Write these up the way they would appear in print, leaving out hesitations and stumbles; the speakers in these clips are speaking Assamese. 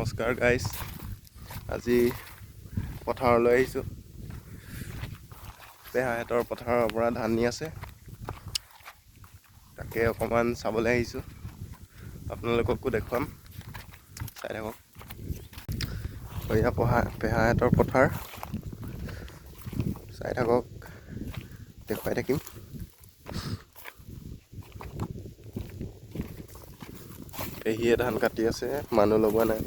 নমস্কাৰ গাইজ, আজি পথাৰলৈ আহিছোঁ। পেহাহঁতৰ পথাৰৰ পৰা ধান নি আছে, তাকে অকণমান চাবলৈ আহিছোঁ। আপোনালোককো দেখুৱাম, চাই থাকক। এয়া পেহাহঁতৰ পথাৰ, চাই থাকক, দেখুৱাই থাকিম। পেহীয়ে ধান কাটি আছে, মানুহ লগোৱা নাই।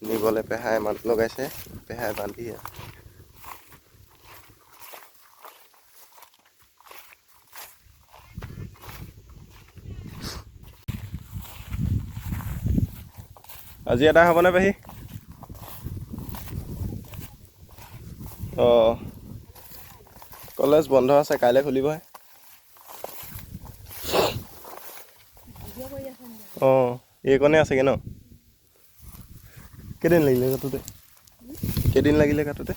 নিবলৈ পেহাই মানুহ লগাইছে, পেহাই বান্ধি আছে। আজি এটা হ'বনে পেহী? অঁ, কলেজ বন্ধ আছে, কাইলৈ খুলিবহে। অঁ, এইকণে আছেগে ন? কেইদিন লাগিলে কাটোতে? কেইদিন লাগিলে কাটোতে?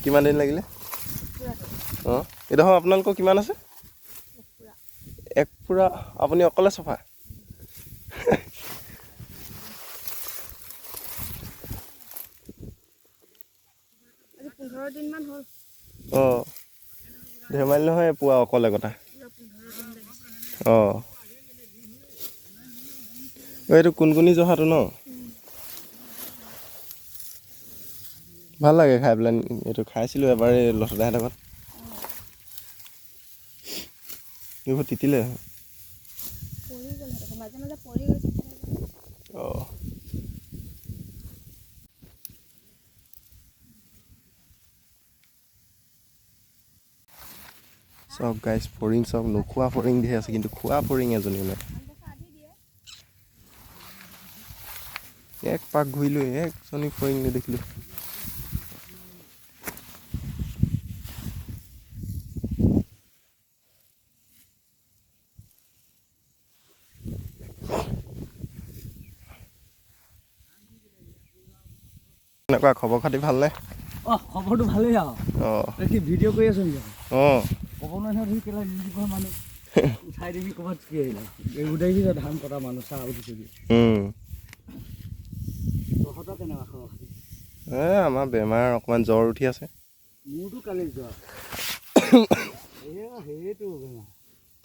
কিমান দিন লাগিলে? অঁ, এইডোখৰ আপোনালোকৰ কিমান আছে? এক পুৰা। আপুনি অকলে চফা? অঁ, ধেমালি নহয় পুৱা অকলে কটা। অঁ, এইটো কোনকণী জহাটো ন? ভাল লাগে খাই পেলাই। এইটো খাইছিলোঁ এবাৰ এই লঠদাহঁতৰ ঘৰত। এইবোৰ তিতিলে। অঁ, চব গাইজ, ফৰিং চব নোখোৱা ফৰিং ধেৰ আছে, কিন্তু খোৱা ফৰিং এজনীও নাই। এক পাক ঘূৰিলোঁ, একজনী ফৰিং নেদেখিলোঁ। এনেকুৱা খবৰ খাতি ভালনে? অঁ, খবৰটো ভালেই আৰু। অঁ, কি ভিডিঅ' কৰি আছো নেকি? অঁ, ক'ব নহয় তুমি কেলা মানুহ উঠাই দিবি ক'ৰবাত কি আহিলা উঠাইছি ধান কটা মানুহ চাহ উঠিছে। তহঁতৰ কেনেকুৱা খবৰ খাতি? আমাৰ বেমাৰ, অকণমান জ্বৰ উঠি আছে। মোৰতো কালি জ্বৰ। সেইটো বেমাৰ।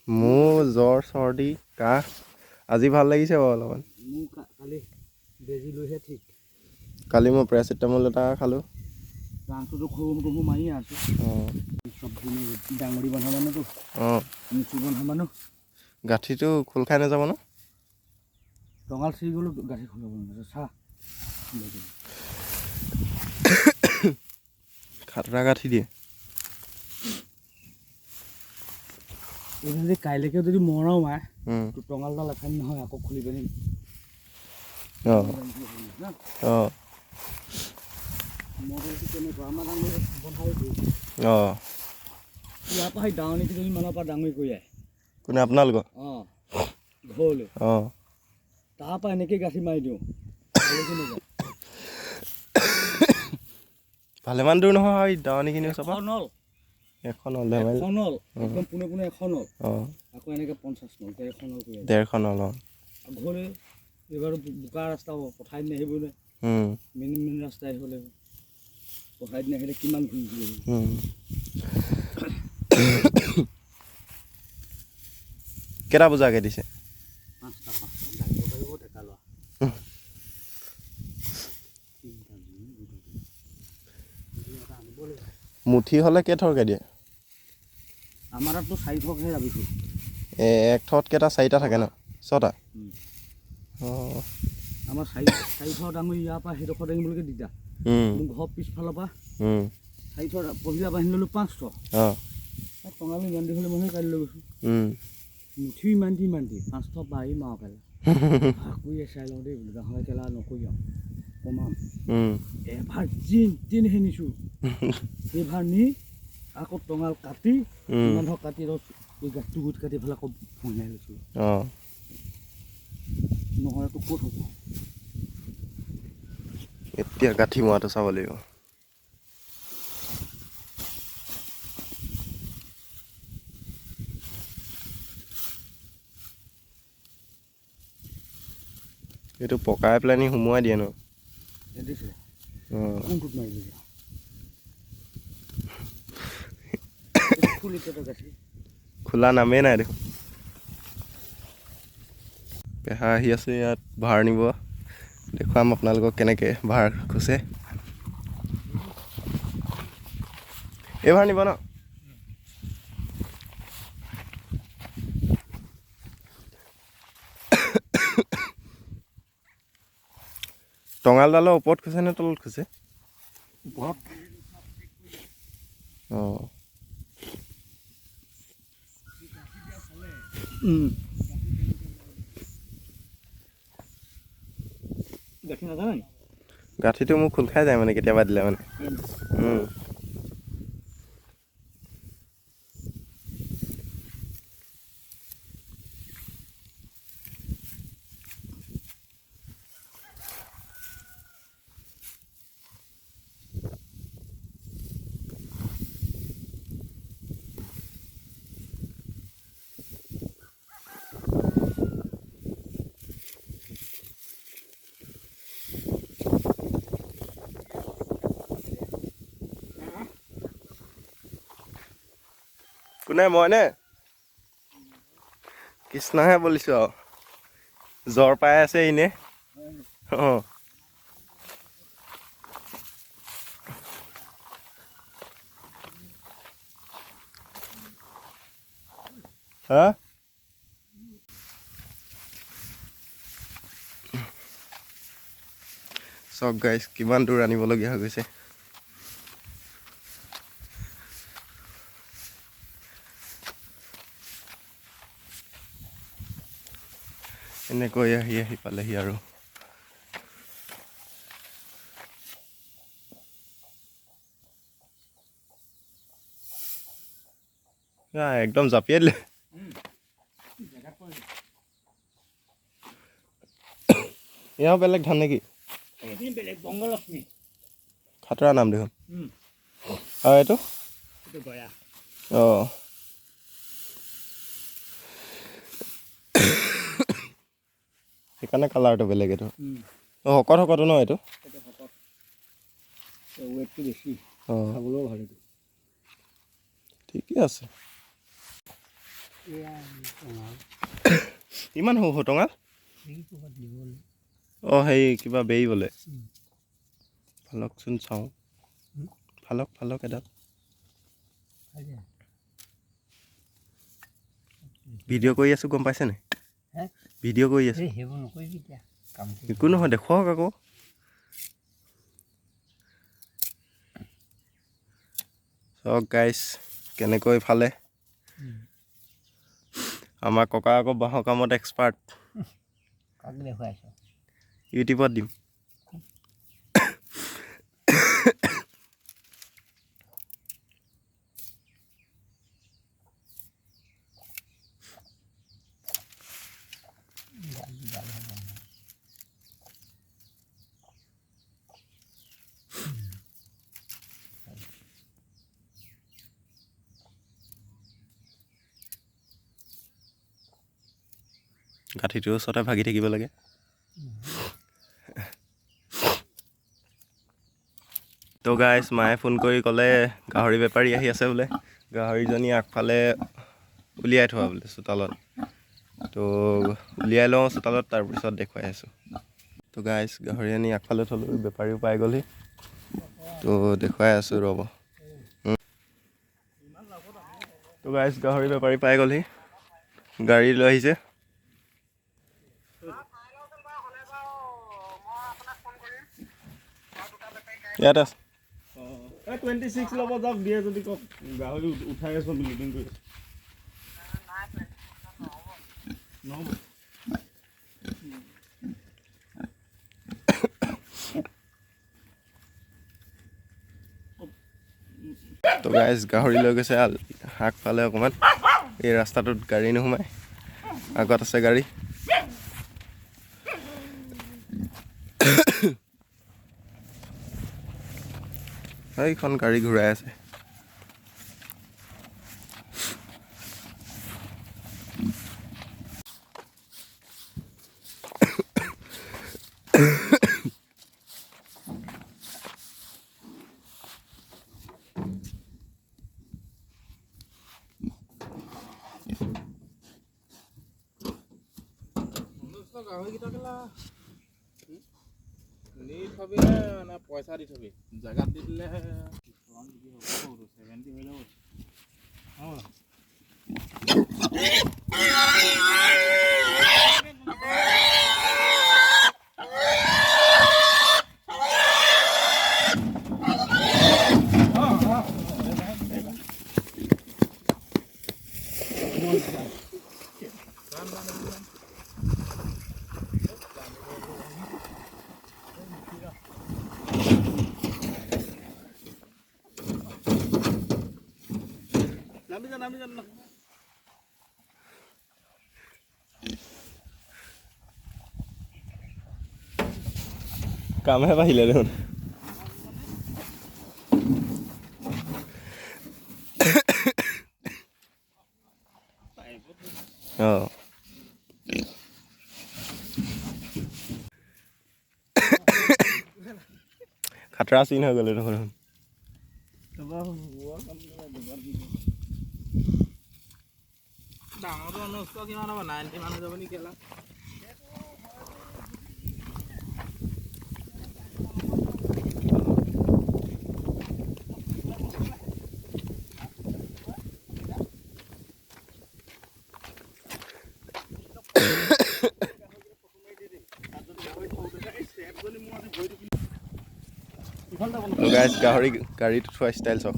মোৰ জ্বৰ, চৰ্দি, কাহ। আজি ভাল লাগিছে বাৰু অলপমান। মোৰ কালি বেজি লৈহে ঠিক। কালি মই পেৰাচিটামল এটা খালোঁ। গাঁটোতো খৰুম মাৰিয়ে আছোঁ। অঁ, চব ডাঙৰি বন্ধা মানুহতো। অঁ, মুচি বন্ধা মানুহ। গাঁঠিটো খোল খাই নাযাব ন? টঙাল চিগি গ'লো গাঁঠি খোলাব নাযায়। চাহ খাতৰা গাঁঠি দিয়ে। এই যদি কাইলৈকে যদি মৰণাও মাৰে, তোৰ টঙালডাল এঠাইত নহয়, আকৌ খুলি পেনি। অঁ, অঁ, মডেলটো কেনেকুৱা আমাৰ ডাঙৰি বন্ধাই কৰি। অঁ, ইয়াৰ পৰা সেই দাৱনী কেইজনীমানৰ পৰা ডাঙৰি কৰি আহে। কোনে আপোনালোকৰ? অঁ, ঘৰলৈ। অঁ, তাৰপৰা এনেকৈ গাঁঠি মাৰি দিওঁ। নাযায়। ভালেমান দূৰ নহয় এই দাৱনীখিনি ওচৰৰ পৰা। এখনল ধেমালি। এখনল একদম পোনে পোনে এখনল। অঁ, আকৌ এনেকৈ 50 নল, 150 নল কৰি আছে। 150 নল। অঁ, ঘৰলৈ এইবাৰ বোকা ৰাস্তা হ'ব, পথাৰ দিন আহিবই নহয়। মেইন ৰাস্তা আহিব লাগিব। পথাৰ দিন আহিলে কিমান ঘূৰি ঘূৰি কেইটা বজাকৈ দিছে? 5টা দাঙিব পাৰিব ডেকা ল'ৰা। মুঠি হ'লে কেইথৰকৈ দিয়ে? আমাৰ তাততো 4থৰকহে যাবিছোঁ। এক থৰত কেইটা? 4টা থাকে ন? 6টা? অঁ, আমাৰ 4থৰ ডাঙৰি ইয়াৰ পৰা সেইডোখৰ দাঙিবলৈকে দিগদাৰ। মোৰ ঘৰৰ পিছফালৰ পৰা 4থৰ পহিলা বান্ধি ল'লোঁ 5থৰ। অঁ, টঙালি ইমান দীঘলে মানুহে কালি লৈ গৈছোঁ। মুঠি ইমান দি 5থৰ পাৰি মাৰো কেলা। কৰি চাই লওঁ দেই বোলো, গাহৰি কেলা নকৰি আৰু কমাম। এবাৰ যেনহে নিছোঁ, সেইবাৰ নি আকৌ টঙাল কাটি ইমান ধৰক কাটি এই গাঁঠটো গোট কাটি পেলাই আকৌ ভঙাই লৈছোঁ। অঁ, নহ'লেতো ক'ত হ'ব। এতিয়া গাঁঠি মৰাটো চাব লাগিব। এইটো পকাই পেলাই নি সুমুৱাই দিয়ে ন? দিছিলে অঁ কোনটোত মাৰিলি ফুল এতিয়া গাঠি খোলা নামেই নাই দেখোন পেহা আহি আছে ইয়াত ভাৰ নিব দেখুৱাম আপোনালোকক কেনেকৈ ভাৰ খোচে এই ভাৰ নিব ন টঙালডালৰ ওপৰত খোচে নে তলত খোচে ওপৰত অঁ গাঠি নাজানে গাঁঠিটো মোক খোল খাই যায় মানে কেতিয়াবা দিলে মানে কোনে মইনে কৃষ্ণহে বলিছোঁ আৰু জ্বৰ পাই আছে এনে অঁ হা চক গাইজ কিমান দূৰ আনিবলগীয়া হৈ গৈছে এনেকৈ আহি আহি পালেহি আৰু একদম জাপিয়াই দিলে এয়াও বেলেগ ধান নেকি বেলেগ বংগলক্ষ্মী খাতৰা নাম দেখোন আৰু এইটো অঁ সেইকাৰণে কালাৰটো বেলেগ এইটো অঁ শকত শকতো ন এইটো ৱেটটো বেছি অঁ খাবলৈও ভাল ঠিকে আছে ইমান সৰু সৰু টঙাল অঁ হেৰি কিবা বেৰিবলৈ ফালকচোন চাওঁ ফালক ফালক এডাল ভিডিঅ' কৰি আছোঁ গম পাইছে নাই ভিডিঅ' কৰি আছোঁ একো নহয় দেখুৱাওক আকৌ চাওক গাইজ কেনেকৈ ফালে আমাৰ ককা আকৌ বাঁহৰ কামত এক্সপাৰ্ট ইউটিউবত দিম গাঁঠিটোৰ ওচৰতে ভাগি থাকিব লাগে তো গাইজ মায়ে ফোন কৰি ক'লে গাহৰি বেপাৰী আহি আছে বোলে গাহৰিজনী আগফালে উলিয়াই থোৱা বোলে চোতালত তো উলিয়াই লওঁ চোতালত তাৰপিছত দেখুৱাই আছোঁ তো গাইজ গাহৰি আনি আগফালে থ'লোঁ বেপাৰীও পাই গ'লহি তো দেখুৱাই আছোঁ ৰ'ব তো গাইজ গাহৰি বেপাৰী পাই গ'লহি গাড়ী লৈ আহিছে ইয়াত আছে 26 ল'ব যাওক দিয়ে যদি কওক গাহৰি উঠাই আছোঁ আমি লিডিং কৰি তো গাইজ গাহৰি লৈ গৈছে আগফালে অকণমান এই ৰাস্তাটোত গাড়ী নোসোমায় আগত আছে গাড়ী এইখন গাড়ী ঘূৰাই আছে গাহৰিকেইটা কেলা নি থবিনে না পইচা দি থবি জেগাত দি দিলে 70 হৈ যাব অঁ নামি যান না কামহে বাঢ়িলে দেখোন অঁ খাতৰা চিন হৈ গ'লে দেখোন ডাঙৰটো অনুষ্ঠ কিমান হ'ব 90 মান হৈ যাব নেকি কেলা গাইজ গাহৰি গাড়ীত থোৱা ষ্টাইল চাওক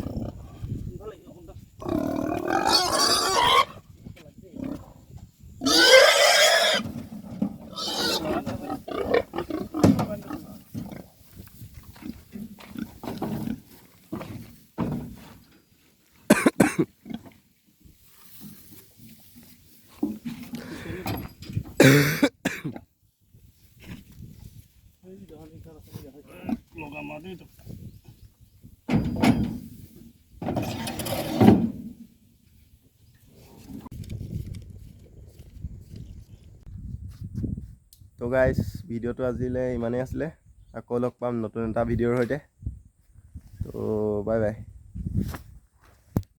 তো গাইজ ভিডিঅ'টো আজিলৈ ইমানেই আছিলে আকৌ লগ পাম নতুন এটা ভিডিঅ'ৰ সৈতে তো বাই বাই